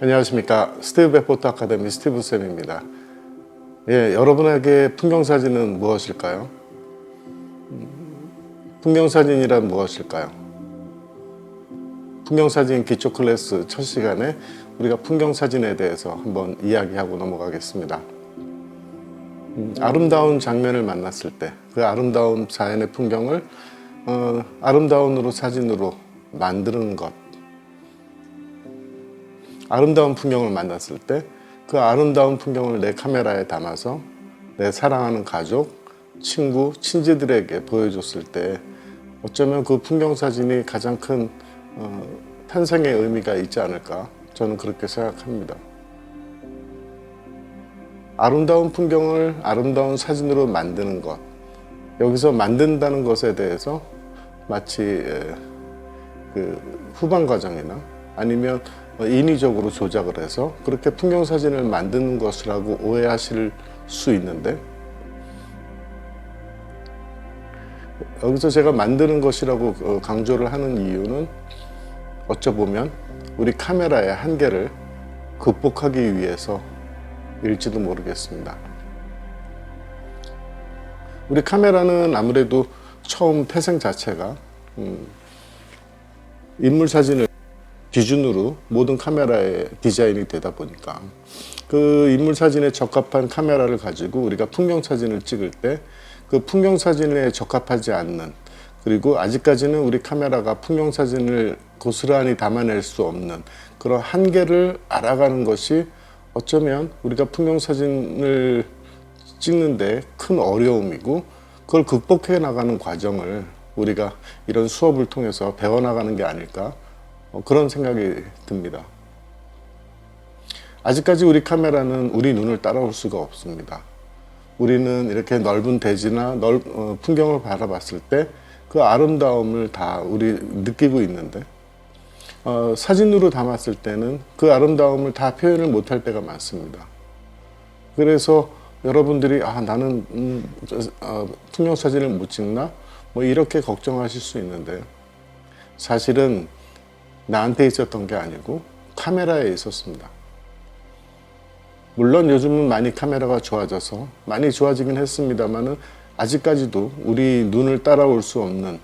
안녕하십니까. 스티브 베포트 아카데미 스티브 쌤입니다. 여러분에게 풍경사진은 무엇일까요? 풍경사진이란 무엇일까요? 풍경사진 기초 클래스 첫 시간에 우리가 풍경사진에 대해서 한번 이야기하고 넘어가겠습니다. 아름다운 장면을 만났을 때 그 아름다운 자연의 풍경을 아름다운 사진으로 만드는 것, 아름다운 풍경을 만났을 때 그 아름다운 풍경을 내 카메라에 담아서 내 사랑하는 가족, 친구, 친지들에게 보여줬을 때 어쩌면 그 풍경 사진이 가장 큰 탄생의 의미가 있지 않을까, 저는 그렇게 생각합니다. 아름다운 풍경을 아름다운 사진으로 만드는 것, 여기서 만든다는 것에 대해서 마치 그 후반 과정이나 아니면 인위적으로 조작을 해서 그렇게 풍경사진을 만드는 것이라고 오해하실 수 있는데, 여기서 제가 만드는 것이라고 강조를 하는 이유는 어쩌보면 우리 카메라의 한계를 극복하기 위해서일지도 모르겠습니다. 우리 카메라는 아무래도 처음 태생 자체가 인물 사진을 기준으로 모든 카메라의 디자인이 되다 보니까 그 인물 사진에 적합한 카메라를 가지고 우리가 풍경 사진을 찍을 때 그 풍경 사진에 적합하지 않는, 그리고 아직까지는 우리 카메라가 풍경 사진을 고스란히 담아낼 수 없는 그런 한계를 알아가는 것이 어쩌면 우리가 풍경 사진을 찍는데 큰 어려움이고, 그걸 극복해 나가는 과정을 우리가 이런 수업을 통해서 배워나가는 게 아닐까, 그런 생각이 듭니다. 아직까지 우리 카메라는 우리 눈을 따라올 수가 없습니다. 우리는 이렇게 넓은 대지나 풍경을 바라봤을 때 그 아름다움을 다 우리 느끼고 있는데, 사진으로 담았을 때는 그 아름다움을 다 표현을 못할 때가 많습니다. 그래서 여러분들이 나는 풍경 사진을 못 찍나? 뭐 이렇게 걱정하실 수 있는데, 사실은 나한테 있었던 게 아니고 카메라에 있었습니다. 물론 요즘은 많이 카메라가 좋아져서 많이 좋아지긴 했습니다만은 아직까지도 우리 눈을 따라올 수 없는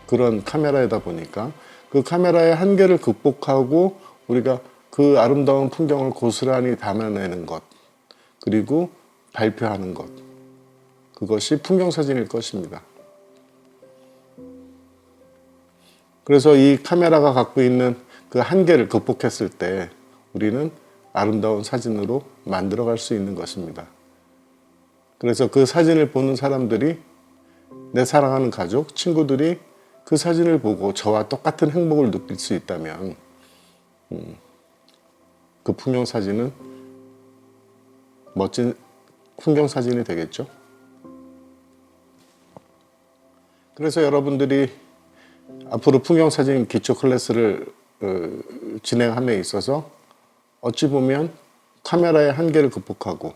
그런 카메라이다 보니까 그 카메라의 한계를 극복하고 우리가 그 아름다운 풍경을 고스란히 담아내는 것, 그리고 발표하는 것, 그것이 풍경사진일 것입니다. 그래서 이 카메라가 갖고 있는 그 한계를 극복했을 때 우리는 아름다운 사진으로 만들어갈 수 있는 것입니다. 그래서 그 사진을 보는 사람들이, 내 사랑하는 가족, 친구들이 그 사진을 보고 저와 똑같은 행복을 느낄 수 있다면 그 풍경 사진은 멋진 풍경 사진이 되겠죠. 그래서 여러분들이 앞으로 풍경 사진 기초 클래스를 진행함에 있어서 어찌 보면 카메라의 한계를 극복하고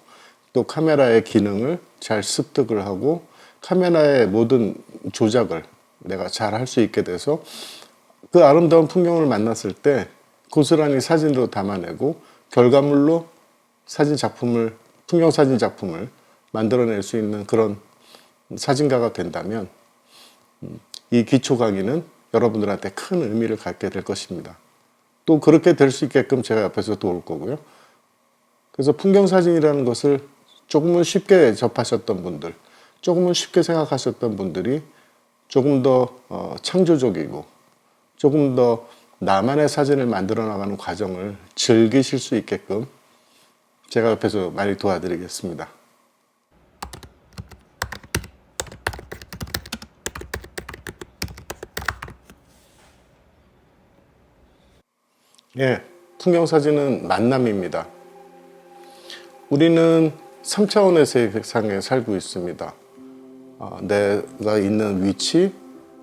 또 카메라의 기능을 잘 습득을 하고 카메라의 모든 조작을 내가 잘 할 수 있게 돼서 그 아름다운 풍경을 만났을 때 고스란히 사진으로 담아내고 결과물로 사진 작품을, 풍경 사진 작품을 만들어낼 수 있는 그런 사진가가 된다면 이 기초 강의는 여러분들한테 큰 의미를 갖게 될 것입니다. 또 그렇게 될 수 있게끔 제가 옆에서 도울 거고요. 그래서 풍경 사진이라는 것을 조금은 쉽게 접하셨던 분들, 조금은 쉽게 생각하셨던 분들이 조금 더 창조적이고 조금 더 나만의 사진을 만들어 나가는 과정을 즐기실 수 있게끔 제가 옆에서 많이 도와드리겠습니다. 예, 풍경 사진은 만남입니다. 우리는 3차원의 세상에 살고 있습니다. 내가 있는 위치,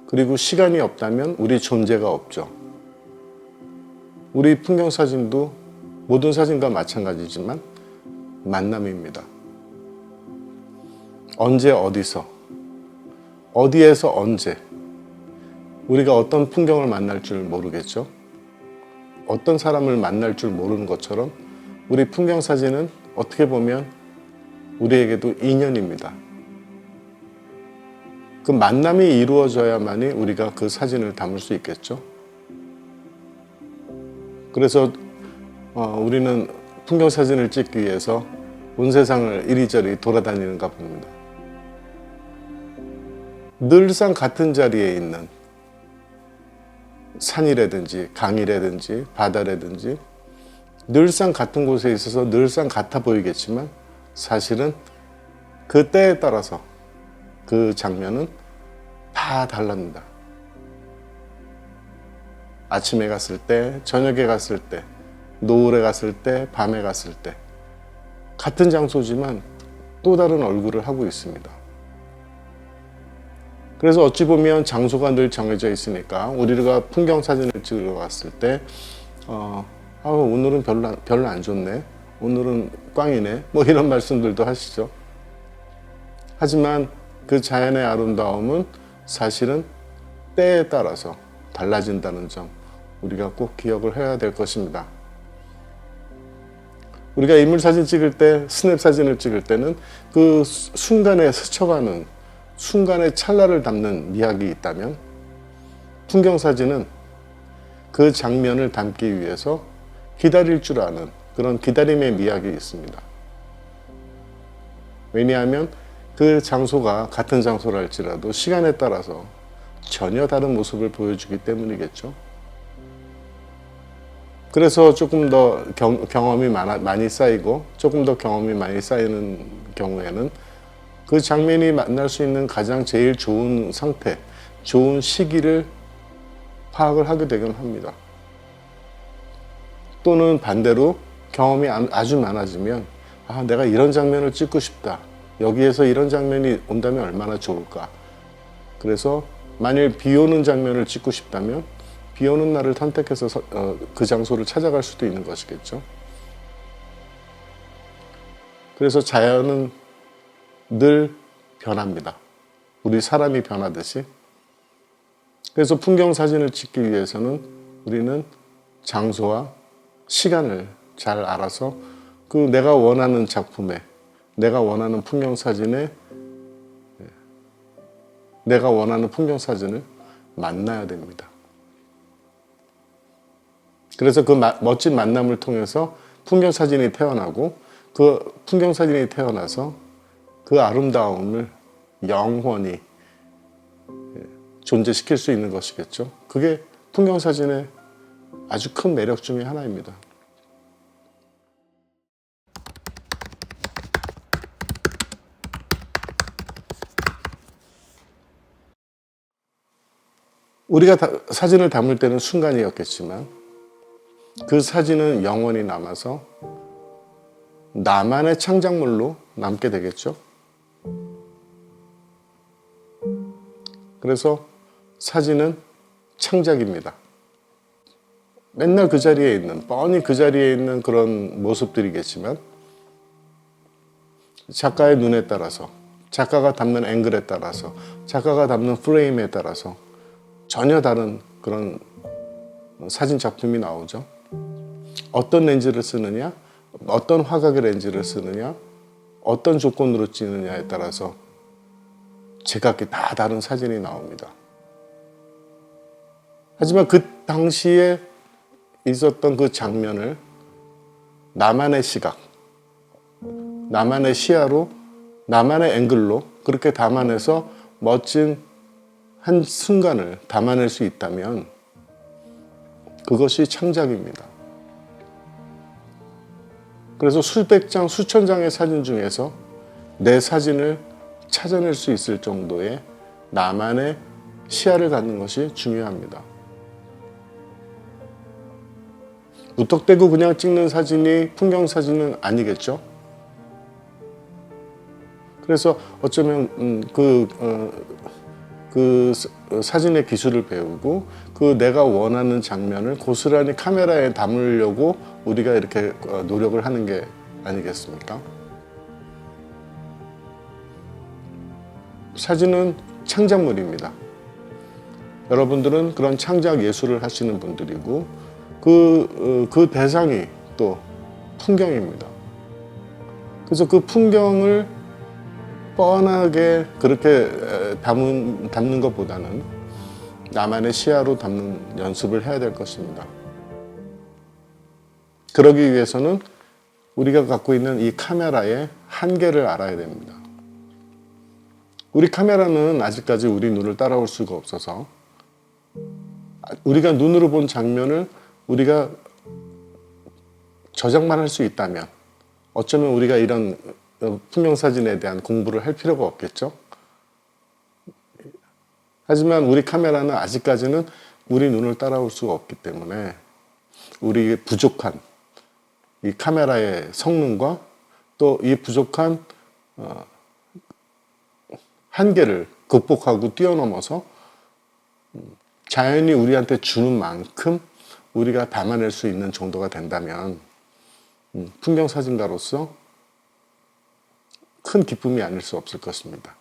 그리고 시간이 없다면 우리 존재가 없죠. 우리 풍경 사진도 모든 사진과 마찬가지지만 만남입니다. 언제 어디서, 어디에서 언제 우리가 어떤 풍경을 만날 줄 모르겠죠. 어떤 사람을 만날 줄 모르는 것처럼 우리 풍경 사진은 어떻게 보면 우리에게도 인연입니다. 그 만남이 이루어져야만이 우리가 그 사진을 담을 수 있겠죠. 그래서 우리는 풍경 사진을 찍기 위해서 온 세상을 이리저리 돌아다니는가 봅니다. 늘상 같은 자리에 있는 산이라든지 강이라든지 바다라든지 늘상 같은 곳에 있어서 늘상 같아 보이겠지만 사실은 그 때에 따라서 그 장면은 다 달랍니다. 아침에 갔을 때, 저녁에 갔을 때, 노을에 갔을 때, 밤에 갔을 때 같은 장소지만 또 다른 얼굴을 하고 있습니다. 그래서 어찌 보면 장소가 늘 정해져 있으니까 우리가 풍경 사진을 찍으러 갔을 때 오늘은 별로 안 좋네, 오늘은 꽝이네, 뭐 이런 말씀들도 하시죠. 하지만 그 자연의 아름다움은 사실은 때에 따라서 달라진다는 점 우리가 꼭 기억을 해야 될 것입니다. 우리가 인물 사진 찍을 때, 스냅 사진을 찍을 때는 그 순간에 스쳐가는 순간의 찰나를 담는 미학이 있다면 풍경 사진은 그 장면을 담기 위해서 기다릴 줄 아는 그런 기다림의 미학이 있습니다. 왜냐하면 그 장소가 같은 장소라 할지라도 시간에 따라서 전혀 다른 모습을 보여주기 때문이겠죠. 그래서 조금 더 경험이 많이 쌓이고 조금 더 경험이 많이 쌓이는 경우에는 그 장면이 만날 수 있는 가장 제일 좋은 상태, 좋은 시기를 파악을 하게 되긴 합니다. 또는 반대로 경험이 아주 많아지면 내가 이런 장면을 찍고 싶다. 여기에서 이런 장면이 온다면 얼마나 좋을까. 그래서 만일 비 오는 장면을 찍고 싶다면 비 오는 날을 선택해서 그 장소를 찾아갈 수도 있는 것이겠죠. 그래서 자연은 늘 변합니다. 우리 사람이 변하듯이. 그래서 풍경 사진을 찍기 위해서는 우리는 장소와 시간을 잘 알아서 그 내가 원하는 작품에, 내가 원하는 풍경 사진에, 내가 원하는 풍경 사진을 만나야 됩니다. 그래서 그 멋진 만남을 통해서 풍경 사진이 태어나고 그 풍경 사진이 태어나서 그 아름다움을 영원히 존재시킬 수 있는 것이겠죠. 그게 풍경 사진의 아주 큰 매력 중에 하나입니다. 우리가 사진을 담을 때는 순간이었겠지만 그 사진은 영원히 남아서 나만의 창작물로 남게 되겠죠. 그래서 사진은 창작입니다. 맨날 그 자리에 있는, 뻔히 그 자리에 있는 그런 모습들이겠지만 작가의 눈에 따라서, 작가가 담는 앵글에 따라서, 작가가 담는 프레임에 따라서 전혀 다른 그런 사진 작품이 나오죠. 어떤 렌즈를 쓰느냐, 어떤 화각의 렌즈를 쓰느냐, 어떤 조건으로 찍느냐에 따라서 제각기 다 다른 사진이 나옵니다. 하지만 그 당시에 있었던 그 장면을 나만의 시각, 나만의 시야로, 나만의 앵글로 그렇게 담아내서 멋진 한 순간을 담아낼 수 있다면 그것이 창작입니다. 그래서 수백 장, 수천 장의 사진 중에서 내 사진을 찾아낼 수 있을 정도의 나만의 시야를 갖는 것이 중요합니다. 무턱대고 그냥 찍는 사진이 풍경 사진은 아니겠죠. 그래서 어쩌면 그 사진의 기술을 배우고 그 내가 원하는 장면을 고스란히 카메라에 담으려고 우리가 이렇게 노력을 하는 게 아니겠습니까? 사진은 창작물입니다. 여러분들은 그런 창작 예술을 하시는 분들이고 그 대상이 또 풍경입니다. 그래서 그 풍경을 뻔하게 그렇게 담는 것보다는 나만의 시야로 담는 연습을 해야 될 것입니다. 그러기 위해서는 우리가 갖고 있는 이 카메라의 한계를 알아야 됩니다. 우리 카메라는 아직까지 우리 눈을 따라올 수가 없어서 우리가 눈으로 본 장면을 우리가 저장만 할 수 있다면 어쩌면 우리가 이런 풍경사진에 대한 공부를 할 필요가 없겠죠. 하지만 우리 카메라는 아직까지는 우리 눈을 따라올 수가 없기 때문에 우리의 부족한 이 카메라의 성능과 또 이 부족한 한계를 극복하고 뛰어넘어서 자연이 우리한테 주는 만큼 우리가 담아낼 수 있는 정도가 된다면 풍경사진가로서 큰 기쁨이 아닐 수 없을 것입니다.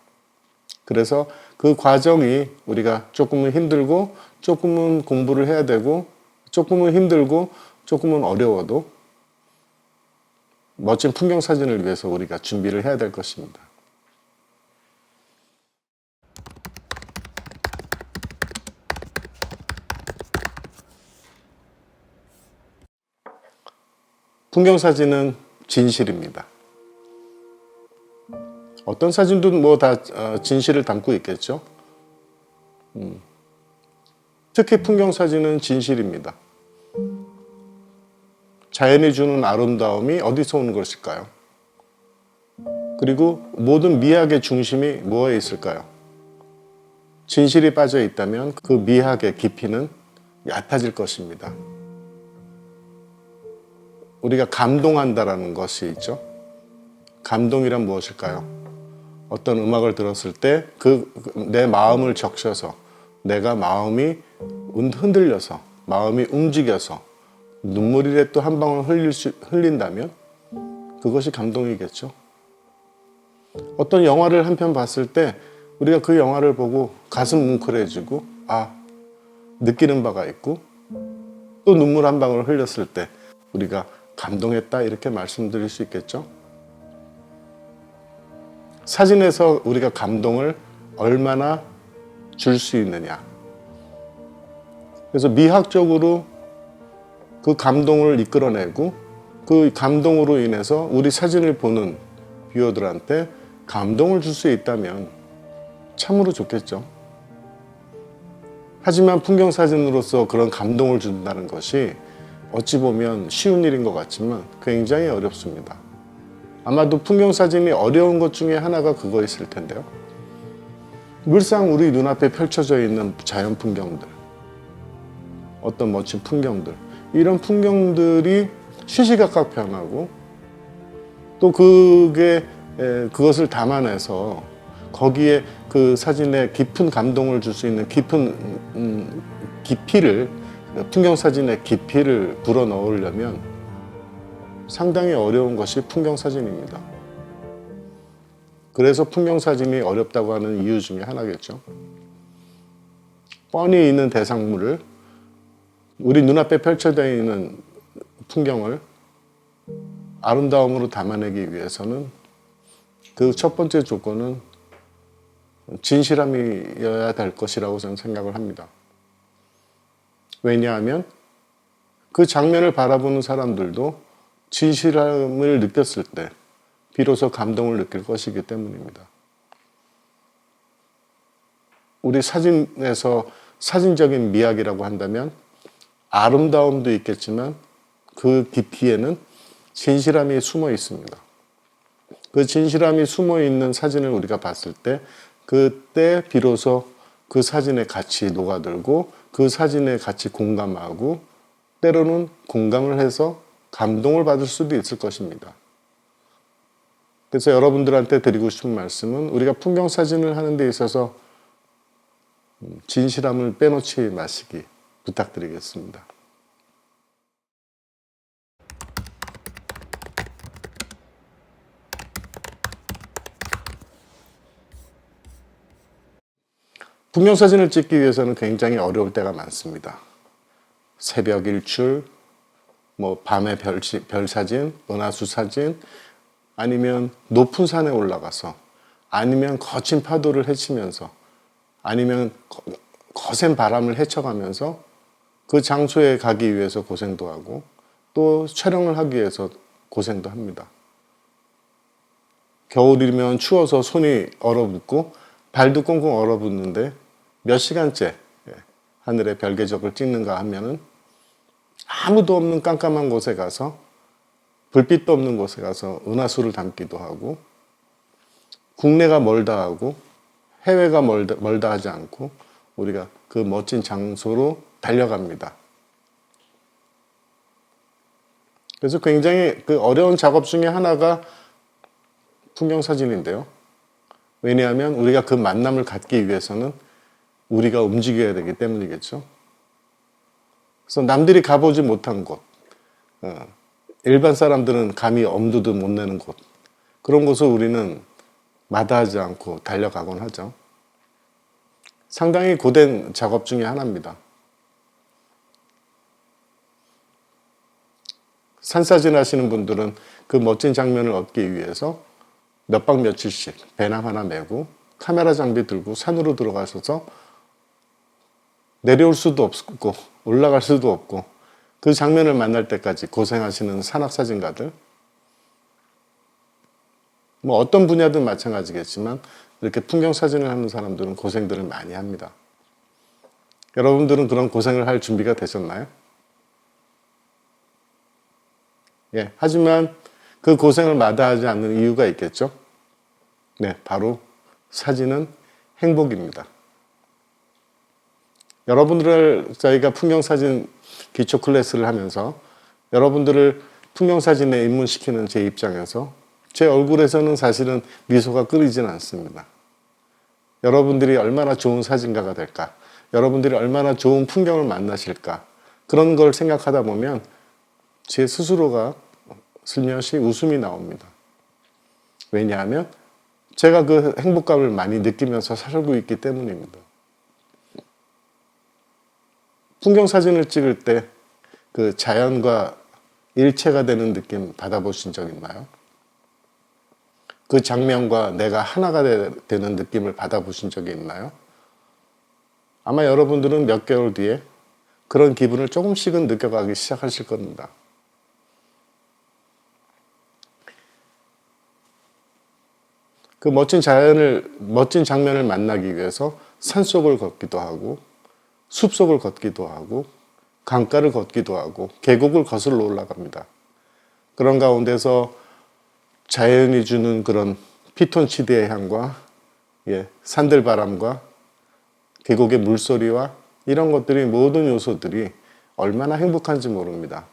그래서 그 과정이 우리가 조금은 힘들고 조금은 공부를 해야 되고 조금은 힘들고 조금은 어려워도 멋진 풍경사진을 위해서 우리가 준비를 해야 될 것입니다. 풍경사진은 진실입니다. 어떤 사진도 뭐 다 진실을 담고 있겠죠. 특히 풍경사진은 진실입니다. 자연이 주는 아름다움이 어디서 오는 것일까요? 그리고 모든 미학의 중심이 뭐에 있을까요? 진실이 빠져 있다면 그 미학의 깊이는 얕아질 것입니다. 우리가 감동한다라는 것이 있죠. 감동이란 무엇일까요? 어떤 음악을 들었을 때 내 마음을 적셔서 내가 마음이 흔들려서 마음이 움직여서 눈물이라도 한 방울 흘린다면 그것이 감동이겠죠. 어떤 영화를 한 편 봤을 때 우리가 그 영화를 보고 가슴 뭉클해지고 느끼는 바가 있고 또 눈물 한 방울 흘렸을 때 우리가 감동했다 이렇게 말씀드릴 수 있겠죠. 사진에서 우리가 감동을 얼마나 줄 수 있느냐. 그래서 미학적으로 그 감동을 이끌어내고 그 감동으로 인해서 우리 사진을 보는 뷰어들한테 감동을 줄 수 있다면 참으로 좋겠죠. 하지만 풍경사진으로서 그런 감동을 준다는 것이 어찌 보면 쉬운 일인 것 같지만 굉장히 어렵습니다. 아마도 풍경사진이 어려운 것 중에 하나가 그거 있을 텐데요. 물상 우리 눈앞에 펼쳐져 있는 자연 풍경들, 어떤 멋진 풍경들, 이런 풍경들이 시시각각 변하고 또 그것을 담아내서 거기에 그 사진에 깊은 감동을 줄 수 있는 깊은 깊이를, 풍경 사진의 깊이를 불어 넣으려면 상당히 어려운 것이 풍경 사진입니다. 그래서 풍경 사진이 어렵다고 하는 이유 중에 하나겠죠. 뻔히 있는 대상물을, 우리 눈앞에 펼쳐져 있는 풍경을 아름다움으로 담아내기 위해서는 그 첫 번째 조건은 진실함이어야 될 것이라고 저는 생각을 합니다. 왜냐하면 그 장면을 바라보는 사람들도 진실함을 느꼈을 때 비로소 감동을 느낄 것이기 때문입니다. 우리 사진에서 사진적인 미학이라고 한다면 아름다움도 있겠지만 그 깊이에는 진실함이 숨어 있습니다. 그 진실함이 숨어 있는 사진을 우리가 봤을 때 그때 비로소 그 사진에 같이 녹아들고 그 사진에 같이 공감하고 때로는 공감을 해서 감동을 받을 수도 있을 것입니다. 그래서 여러분들한테 드리고 싶은 말씀은 우리가 풍경 사진을 하는 데 있어서 진실함을 빼놓지 마시기 부탁드리겠습니다. 풍경 사진을 찍기 위해서는 굉장히 어려울 때가 많습니다. 새벽 일출, 밤의 별 사진, 은하수 사진, 아니면 높은 산에 올라가서, 아니면 거친 파도를 헤치면서, 아니면 거센 바람을 헤쳐가면서 그 장소에 가기 위해서 고생도 하고 또 촬영을 하기 위해서 고생도 합니다. 겨울이면 추워서 손이 얼어붙고 발도 꽁꽁 얼어붙는데 몇 시간째 하늘의 별궤적을 찍는가 하면은 아무도 없는 깜깜한 곳에 가서, 불빛도 없는 곳에 가서 은하수를 담기도 하고, 국내가 멀다 하고 해외가 멀다 하지 않고 우리가 그 멋진 장소로 달려갑니다. 그래서 굉장히 그 어려운 작업 중에 하나가 풍경 사진인데요. 왜냐하면 우리가 그 만남을 갖기 위해서는 우리가 움직여야 되기 때문이겠죠. 그래서 남들이 가보지 못한 곳, 일반 사람들은 감히 엄두도 못 내는 곳, 그런 곳을 우리는 마다하지 않고 달려가곤 하죠. 상당히 고된 작업 중에 하나입니다. 산사진 하시는 분들은 그 멋진 장면을 얻기 위해서 몇 박 며칠씩 배낭 하나 메고 카메라 장비 들고 산으로 들어가셔서 내려올 수도 없고 올라갈 수도 없고 그 장면을 만날 때까지 고생하시는 산악사진가들, 어떤 분야든 마찬가지겠지만 이렇게 풍경 사진을 하는 사람들은 고생들을 많이 합니다. 여러분들은 그런 고생을 할 준비가 되셨나요? 예, 하지만 그 고생을 마다하지 않는 이유가 있겠죠? 네, 바로 사진은 행복입니다. 여러분들을 저희가 풍경사진 기초 클래스를 하면서 여러분들을 풍경사진에 입문시키는 제 입장에서 제 얼굴에서는 사실은 미소가 끓이진 않습니다. 여러분들이 얼마나 좋은 사진가가 될까, 여러분들이 얼마나 좋은 풍경을 만나실까, 그런 걸 생각하다 보면 제 스스로가 슬며시 웃음이 나옵니다. 왜냐하면 제가 그 행복감을 많이 느끼면서 살고 있기 때문입니다. 풍경 사진을 찍을 때 그 자연과 일체가 되는 느낌 받아보신 적 있나요? 그 장면과 내가 하나가 되는 느낌을 받아보신 적이 있나요? 아마 여러분들은 몇 개월 뒤에 그런 기분을 조금씩은 느껴가기 시작하실 겁니다. 그 멋진 장면을 만나기 위해서 산속을 걷기도 하고 숲속을 걷기도 하고 강가를 걷기도 하고 계곡을 거슬러 올라갑니다. 그런 가운데서 자연이 주는 그런 피톤치드의 향과 산들바람과 계곡의 물소리와 이런 것들이, 모든 요소들이 얼마나 행복한지 모릅니다.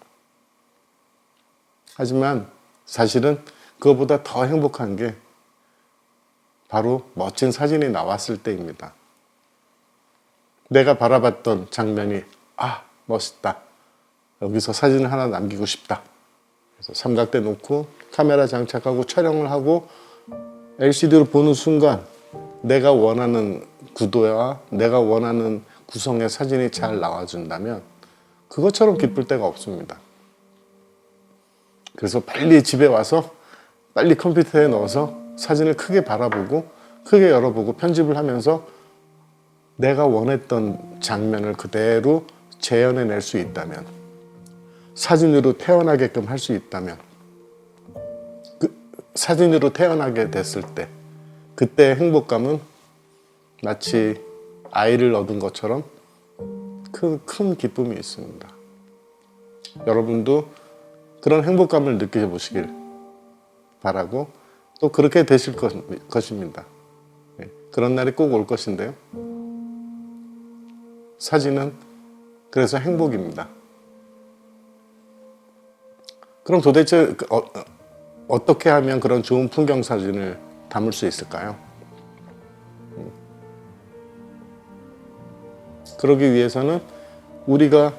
하지만 사실은 그거보다 더 행복한 게 바로 멋진 사진이 나왔을 때입니다. 내가 바라봤던 장면이 멋있다. 여기서 사진을 하나 남기고 싶다. 그래서 삼각대 놓고 카메라 장착하고 촬영을 하고 LCD로 보는 순간 내가 원하는 구도와 내가 원하는 구성의 사진이 잘 나와준다면 그것처럼 기쁠 데가 없습니다. 그래서 빨리 집에 와서 빨리 컴퓨터에 넣어서 사진을 크게 바라보고 크게 열어보고 편집을 하면서 내가 원했던 장면을 그대로 재현해낼 수 있다면, 사진으로 태어나게끔 할 수 있다면, 사진으로 태어나게 됐을 때 그때의 행복감은 마치 아이를 얻은 것처럼 큰 기쁨이 있습니다. 여러분도 그런 행복감을 느껴보시길 바라고 또 그렇게 되실 것입니다. 그런 날이 꼭 올 것인데요. 사진은 그래서 행복입니다. 그럼 도대체 어떻게 하면 그런 좋은 풍경 사진을 담을 수 있을까요? 그러기 위해서는 우리가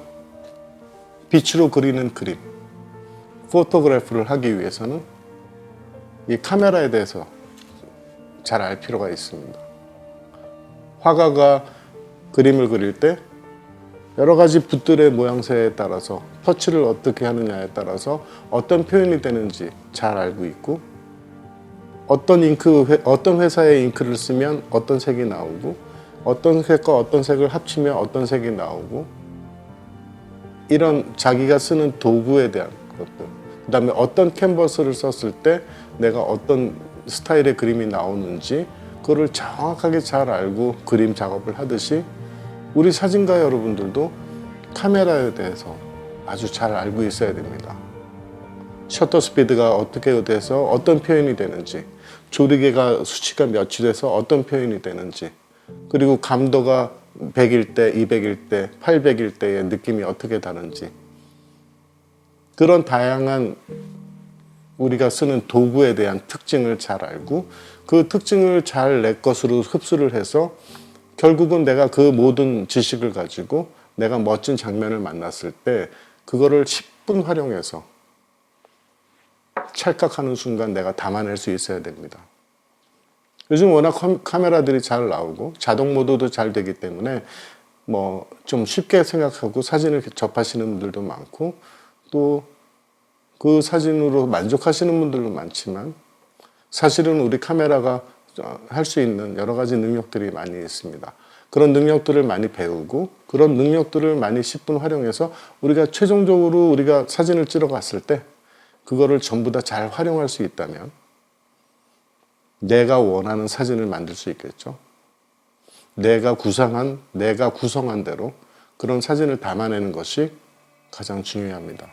빛으로 그리는 그림, 포토그래프를 하기 위해서는 이 카메라에 대해서 잘 알 필요가 있습니다. 화가가 그림을 그릴 때 여러 가지 붓들의 모양새에 따라서 터치를 어떻게 하느냐에 따라서 어떤 표현이 되는지 잘 알고 있고, 어떤 회사의 잉크를 쓰면 어떤 색이 나오고, 어떤 색과 어떤 색을 합치면 어떤 색이 나오고, 이런 자기가 쓰는 도구에 대한 것들, 그 다음에 어떤 캔버스를 썼을 때 내가 어떤 스타일의 그림이 나오는지 그거를 정확하게 잘 알고 그림 작업을 하듯이 우리 사진가 여러분들도 카메라에 대해서 아주 잘 알고 있어야 됩니다. 셔터 스피드가 어떻게 돼서 어떤 표현이 되는지, 조리개가 수치가 몇이 돼서 어떤 표현이 되는지, 그리고 감도가 100일 때, 200일 때, 800일 때의 느낌이 어떻게 다른지, 그런 다양한 우리가 쓰는 도구에 대한 특징을 잘 알고 그 특징을 잘 내 것으로 흡수를 해서 결국은 내가 그 모든 지식을 가지고 내가 멋진 장면을 만났을 때 그거를 10분 활용해서 찰칵하는 순간 내가 담아낼 수 있어야 됩니다. 요즘 워낙 카메라들이 잘 나오고 자동 모드도 잘 되기 때문에 뭐 좀 쉽게 생각하고 사진을 접하시는 분들도 많고 또 그 사진으로 만족하시는 분들도 많지만 사실은 우리 카메라가 할 수 있는 여러 가지 능력들이 많이 있습니다. 그런 능력들을 많이 배우고 그런 능력들을 많이 10분 활용해서 우리가 최종적으로 우리가 사진을 찍어 갔을 때 그거를 전부 다 잘 활용할 수 있다면 내가 원하는 사진을 만들 수 있겠죠. 내가 구성한 대로 그런 사진을 담아내는 것이 가장 중요합니다.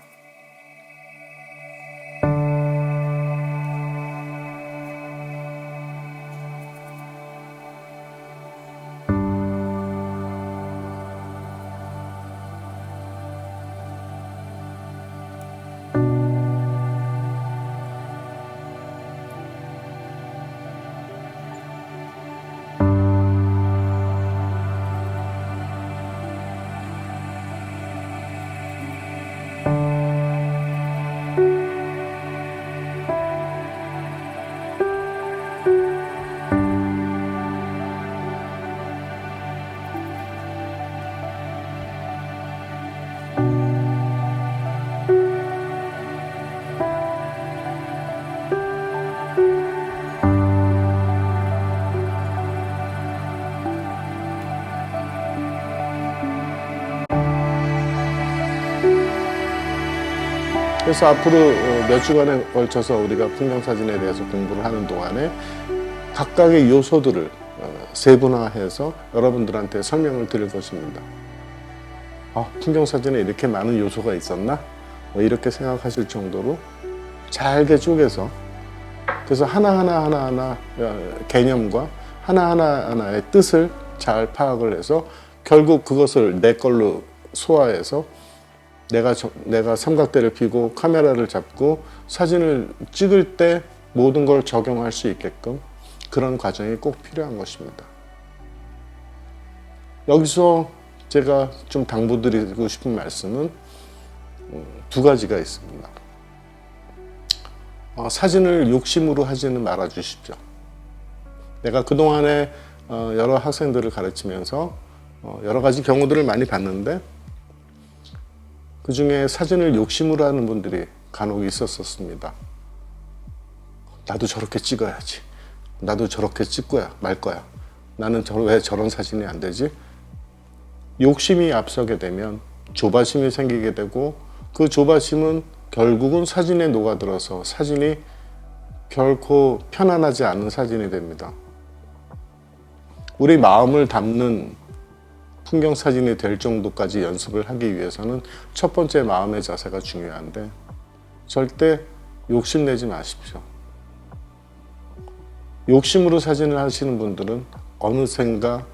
그래서 앞으로 몇 주간에 걸쳐서 우리가 풍경사진에 대해서 공부를 하는 동안에 각각의 요소들을 세분화해서 여러분들한테 설명을 드릴 것입니다. 풍경사진에 이렇게 많은 요소가 있었나? 이렇게 생각하실 정도로 잘게 쪼개서 그래서 하나하나 개념과 하나하나의 뜻을 잘 파악을 해서 결국 그것을 내 걸로 소화해서 내가 삼각대를 펴고 카메라를 잡고 사진을 찍을 때 모든 걸 적용할 수 있게끔 그런 과정이 꼭 필요한 것입니다. 여기서 제가 좀 당부드리고 싶은 말씀은 두 가지가 있습니다. 사진을 욕심으로 하지는 말아 주십시오. 내가 그동안에 여러 학생들을 가르치면서 여러 가지 경우들을 많이 봤는데 그 중에 사진을 욕심으로 하는 분들이 간혹 있었습니다. 나도 저렇게 찍어야지. 나도 저렇게 찍고야 말 거야. 나는 왜 저런 사진이 안 되지? 욕심이 앞서게 되면 조바심이 생기게 되고 그 조바심은 결국은 사진에 녹아들어서 사진이 결코 편안하지 않은 사진이 됩니다. 우리 마음을 담는 풍경 사진이 될 정도까지 연습을 하기 위해서는 첫 번째 마음의 자세가 중요한데 절대 욕심내지 마십시오. 욕심으로 사진을 하시는 분들은 어느샌가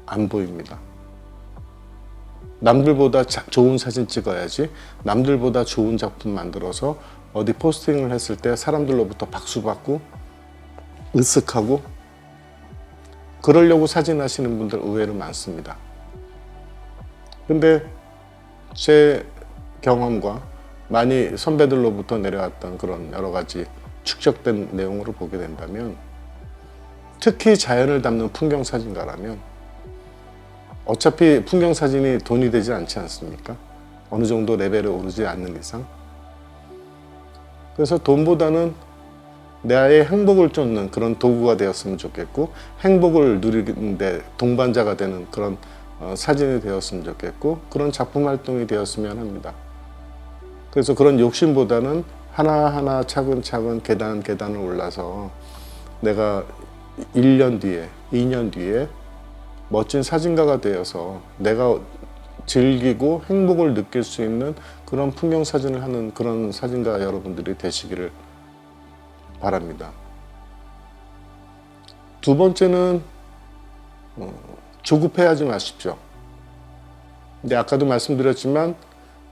안 보입니다. 남들보다 좋은 사진 찍어야지, 남들보다 좋은 작품 만들어서 어디 포스팅을 했을 때 사람들로부터 박수받고 으쓱하고 그러려고 사진 하시는 분들 의외로 많습니다. 근데 제 경험과 많이 선배들로부터 내려왔던 그런 여러 가지 축적된 내용으로 보게 된다면 특히 자연을 담는 풍경 사진가라면 어차피 풍경 사진이 돈이 되지 않지 않습니까? 어느 정도 레벨에 오르지 않는 이상. 그래서 돈보다는 나의 행복을 쫓는 그런 도구가 되었으면 좋겠고 행복을 누리는데 동반자가 되는 그런 사진이 되었으면 좋겠고 그런 작품 활동이 되었으면 합니다. 그래서 그런 욕심보다는 하나하나 차근차근 계단을 올라서 내가 1년 뒤에, 2년 뒤에 멋진 사진가가 되어서 내가 즐기고 행복을 느낄 수 있는 그런 풍경 사진을 하는 그런 사진가 여러분들이 되시기를 바랍니다. 두 번째는 조급해하지 마십시오. 근데 아까도 말씀드렸지만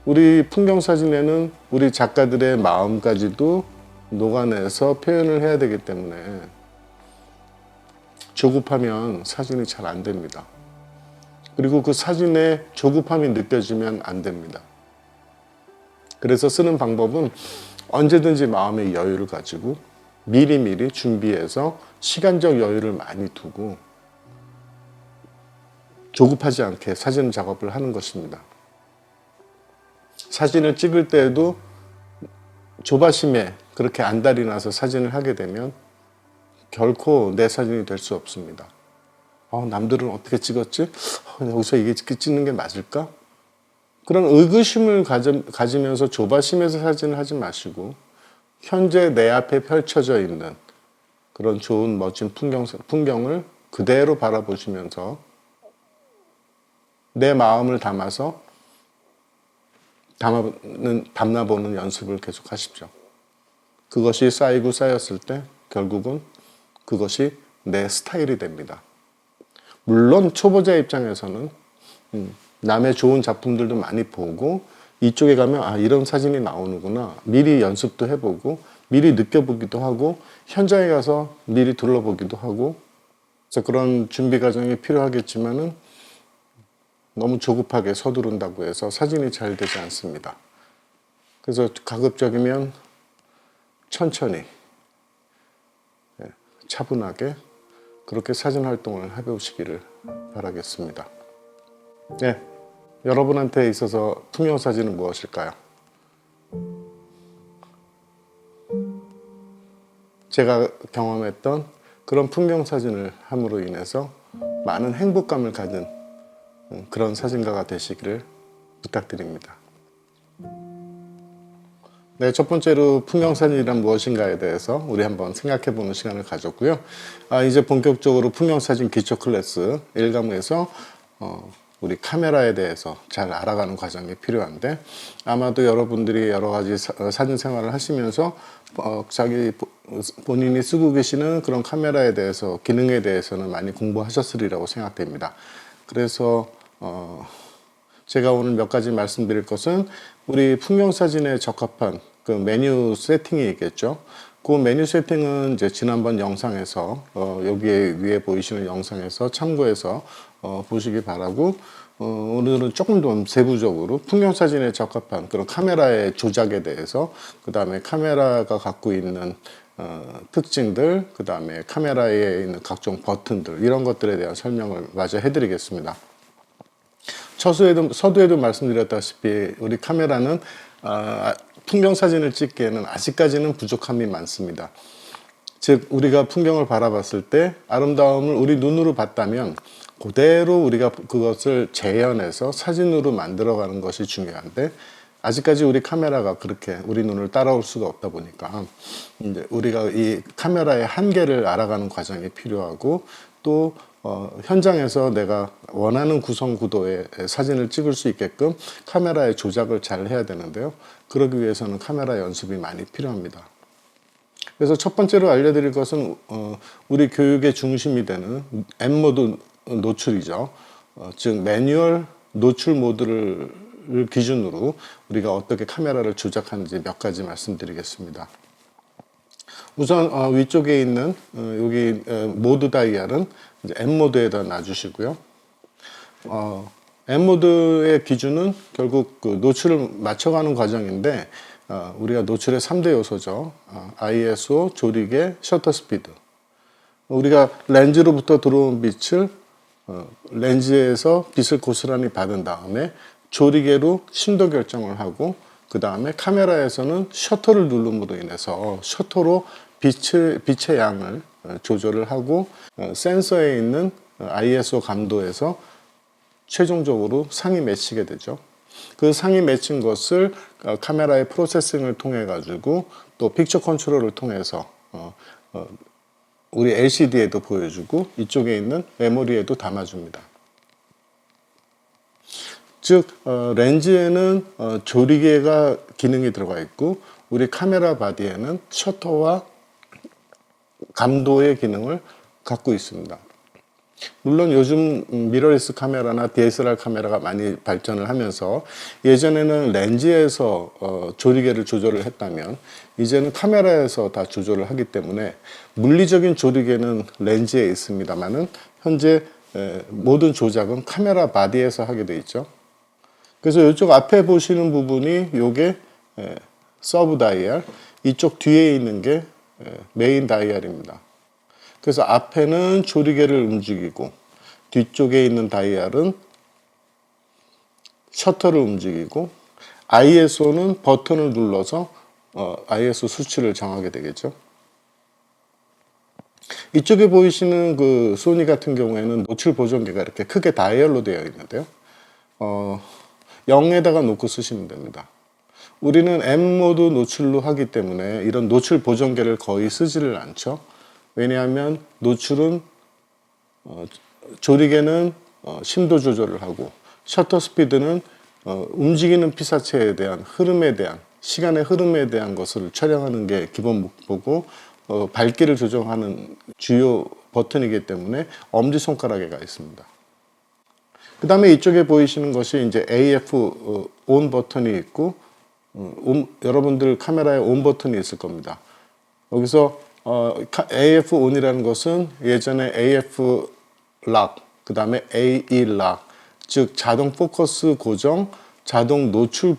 우리 풍경 사진에는 우리 작가들의 마음까지도 녹아내서 표현을 해야 되기 때문에 조급하면 사진이 잘 안 됩니다. 그리고 그 사진에 조급함이 느껴지면 안 됩니다. 그래서 쓰는 방법은 언제든지 마음의 여유를 가지고 미리미리 준비해서 시간적 여유를 많이 두고 조급하지 않게 사진 작업을 하는 것입니다. 사진을 찍을 때에도 조바심에 그렇게 안달이 나서 사진을 하게 되면 결코 내 사진이 될 수 없습니다. 남들은 어떻게 찍었지? 여기서 이게 찍는 게 맞을까? 그런 의구심을 가지면서 조바심에서 사진을 하지 마시고 현재 내 앞에 펼쳐져 있는 그런 좋은 멋진 풍경을 그대로 바라보시면서 내 마음을 담아서 담나보는 연습을 계속 하십시오. 그것이 쌓이고 쌓였을 때 결국은 그것이 내 스타일이 됩니다. 물론 초보자 입장에서는 남의 좋은 작품들도 많이 보고 이쪽에 가면 이런 사진이 나오는구나 미리 연습도 해보고 미리 느껴보기도 하고 현장에 가서 미리 둘러보기도 하고 그래서 그런 준비 과정이 필요하겠지만은 너무 조급하게 서두른다고 해서 사진이 잘 되지 않습니다. 그래서 가급적이면 천천히 차분하게 그렇게 사진 활동을 해보시기를 바라겠습니다. 네, 여러분한테 있어서 풍경 사진은 무엇일까요? 제가 경험했던 그런 풍경 사진을 함으로 인해서 많은 행복감을 가진 그런 사진가가 되시기를 부탁드립니다. 네, 첫 번째로 풍경사진이란 무엇인가에 대해서 우리 한번 생각해보는 시간을 가졌고요. 이제 본격적으로 풍경사진 기초 클래스 1과목에서 우리 카메라에 대해서 잘 알아가는 과정이 필요한데 아마도 여러분들이 여러 가지 사진 생활을 하시면서 본인이 쓰고 계시는 그런 카메라에 대해서 기능에 대해서는 많이 공부하셨으리라고 생각됩니다. 그래서 제가 오늘 몇 가지 말씀드릴 것은 우리 풍경사진에 적합한 그 메뉴 세팅이 있겠죠. 그 메뉴 세팅은 이제 지난번 영상에서 여기에 위에 보이시는 영상에서 참고해서 보시기 바라고, 오늘은 조금 더 세부적으로 풍경 사진에 적합한 그런 카메라의 조작에 대해서, 그 다음에 카메라가 갖고 있는 특징들, 그 다음에 카메라에 있는 각종 버튼들, 이런 것들에 대한 설명을 마저 해드리겠습니다. 서두에도 말씀드렸다시피 우리 카메라는 풍경 사진을 찍기에는 아직까지는 부족함이 많습니다. 즉 우리가 풍경을 바라봤을 때 아름다움을 우리 눈으로 봤다면 그대로 우리가 그것을 재현해서 사진으로 만들어가는 것이 중요한데, 아직까지 우리 카메라가 그렇게 우리 눈을 따라올 수가 없다 보니까 이제 우리가 이 카메라의 한계를 알아가는 과정이 필요하고, 또 현장에서 내가 원하는 구성 구도의 사진을 찍을 수 있게끔 카메라의 조작을 잘 해야 되는데요. 그러기 위해서는 카메라 연습이 많이 필요합니다. 그래서 첫 번째로 알려드릴 것은 우리 교육의 중심이 되는 M모드 노출이죠. 즉 매뉴얼 노출 모드를 기준으로 우리가 어떻게 카메라를 조작하는지 몇 가지 말씀드리겠습니다. 우선 위쪽에 있는 여기 모드 다이얼은 이제 M모드에다 놔주시고요. M모드의 기준은 결국 그 노출을 맞춰가는 과정인데, 우리가 노출의 3대 요소죠. ISO, 조리개, 셔터 스피드. 우리가 렌즈로부터 들어온 빛을 렌즈에서 빛을 고스란히 받은 다음에 조리개로 심도 결정을 하고, 그 다음에 카메라에서는 셔터를 누름으로 인해서 셔터로 빛의 양을 조절을 하고, 센서에 있는 ISO 감도에서 최종적으로 상이 맺히게 되죠. 그 상이 맺힌 것을 카메라의 프로세싱을 통해 가지고 또 픽처 컨트롤을 통해서 우리 LCD에도 보여주고 이쪽에 있는 메모리에도 담아줍니다. 즉 렌즈에는 조리개가 기능이 들어가 있고, 우리 카메라 바디에는 셔터와 감도의 기능을 갖고 있습니다. 물론 요즘 미러리스 카메라나 DSLR 카메라가 많이 발전을 하면서 예전에는 렌즈에서 조리개를 조절을 했다면 이제는 카메라에서 다 조절을 하기 때문에 물리적인 조리개는 렌즈에 있습니다만은 현재 모든 조작은 카메라 바디에서 하게 되어 있죠. 그래서 이쪽 앞에 보시는 부분이 요게 서브 다이얼, 이쪽 뒤에 있는 게 메인 다이얼입니다. 그래서 앞에는 조리개를 움직이고 뒤쪽에 있는 다이얼은 셔터를 움직이고, ISO는 버튼을 눌러서 ISO 수치를 정하게 되겠죠. 이쪽에 보이시는 그 소니 같은 경우에는 노출 보정기가 이렇게 크게 다이얼로 되어 있는데요. 0에다가 놓고 쓰시면 됩니다. 우리는 M모드 노출로 하기 때문에 이런 노출 보정기를 거의 쓰지를 않죠. 왜냐하면 노출은 조리개는 심도 조절을 하고, 셔터 스피드는 움직이는 피사체에 대한 흐름에 대한, 시간의 흐름에 대한 것을 촬영하는 게 기본 목표고, 밝기를 조정하는 주요 버튼이기 때문에 엄지손가락에가 있습니다. 그 다음에 이쪽에 보이시는 것이 이제 AF ON 버튼이 있고, 여러분들 카메라에 ON 버튼이 있을 겁니다. 여기서 AF ON이라는 것은 예전에 AF 락, 그 다음에 AE 락, 즉 자동 포커스 고정, 자동 노출을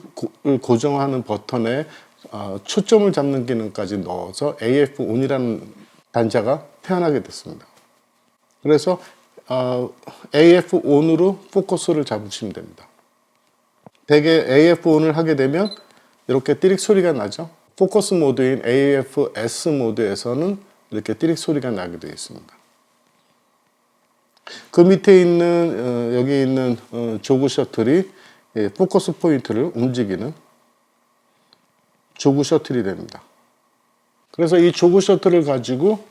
고정하는 버튼에 초점을 잡는 기능까지 넣어서 AF ON이라는 단자가 태어나게 됐습니다. 그래서 AF ON으로 포커스를 잡으시면 됩니다. 대개 AF ON을 하게 되면 이렇게 띠릭 소리가 나죠. 포커스 모드인 AFS 모드에서는 이렇게 띠릭 소리가 나게 되어 있습니다. 그 밑에 있는 여기 있는 조그 셔틀이 포커스 포인트를 움직이는 조그 셔틀이 됩니다. 그래서 이 조그 셔틀을 가지고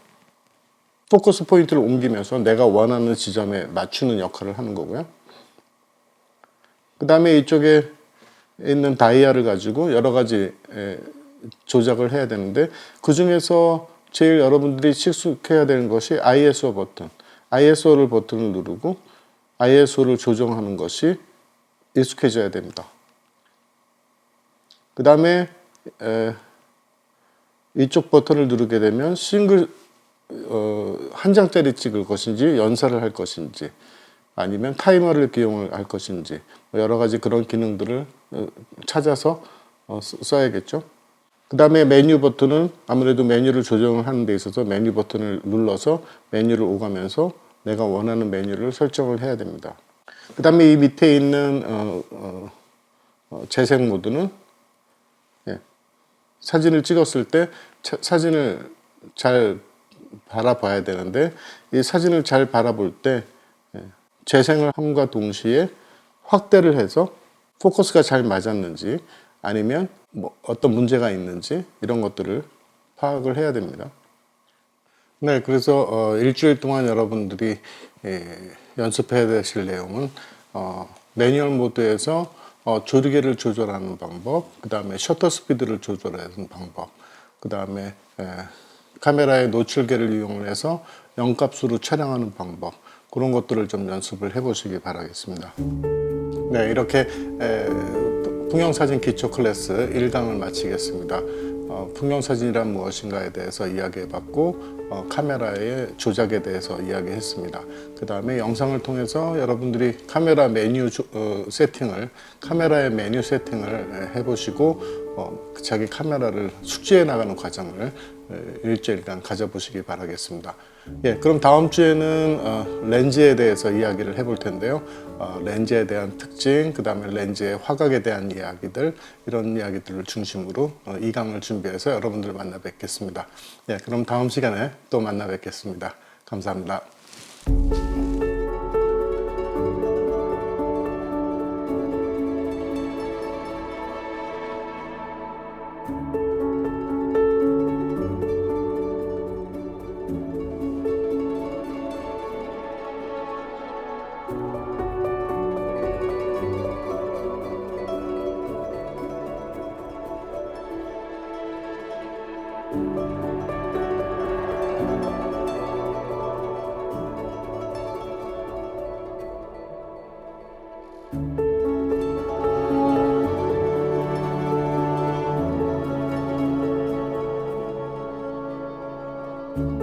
포커스 포인트를 옮기면서 내가 원하는 지점에 맞추는 역할을 하는 거고요. 그 다음에 이쪽에 있는 다이얼을 가지고 여러 가지 조작을 해야 되는데, 그 중에서 제일 여러분들이 익숙해야 되는 것이 ISO 버튼. ISO를 버튼을 누르고 ISO를 조정하는 것이 익숙해져야 됩니다. 그 다음에 이쪽 버튼을 누르게 되면 싱글 한 장짜리 찍을 것인지 연사를 할 것인지 아니면 타이머를 이용을 할 것인지 여러 가지 그런 기능들을 찾아서 써야겠죠. 그 다음에 메뉴 버튼은 아무래도 메뉴를 조정을 하는 데 있어서 메뉴 버튼을 눌러서 메뉴를 오가면서 내가 원하는 메뉴를 설정을 해야 됩니다. 그 다음에 이 밑에 있는 재생 모드는 사진을 찍었을 때 사진을 잘 바라봐야 되는데 이 사진을 잘 바라볼 때 재생을 함과 동시에 확대를 해서 포커스가 잘 맞았는지 아니면 뭐 어떤 문제가 있는지 이런 것들을 파악을 해야 됩니다. 네, 그래서 일주일 동안 여러분들이 연습해야 되실 내용은 매뉴얼 모드에서 조리개를 조절하는 방법, 그 다음에 셔터 스피드를 조절하는 방법, 그 다음에 카메라의 노출계를 이용해서 영값으로 촬영하는 방법, 그런 것들을 좀 연습을 해보시기 바라겠습니다. 네, 이렇게 풍경사진 기초 클래스 1강을 마치겠습니다. 풍경사진이란 무엇인가에 대해서 이야기해봤고 카메라의 조작에 대해서 이야기했습니다. 그 다음에 영상을 통해서 여러분들이 카메라 메뉴 세팅을 카메라의 메뉴 세팅을 해보시고 자기 카메라를 숙지해 나가는 과정을 일주일간 가져보시기 바라겠습니다. 예, 그럼 다음 주에는 렌즈에 대해서 이야기를 해볼 텐데요. 렌즈에 대한 특징, 그 다음에 렌즈의 화각에 대한 이야기들, 이런 이야기들을 중심으로 2강을 준비해서 여러분들 만나 뵙겠습니다. 예, 그럼 다음 시간에 또 만나 뵙겠습니다. 감사합니다. you.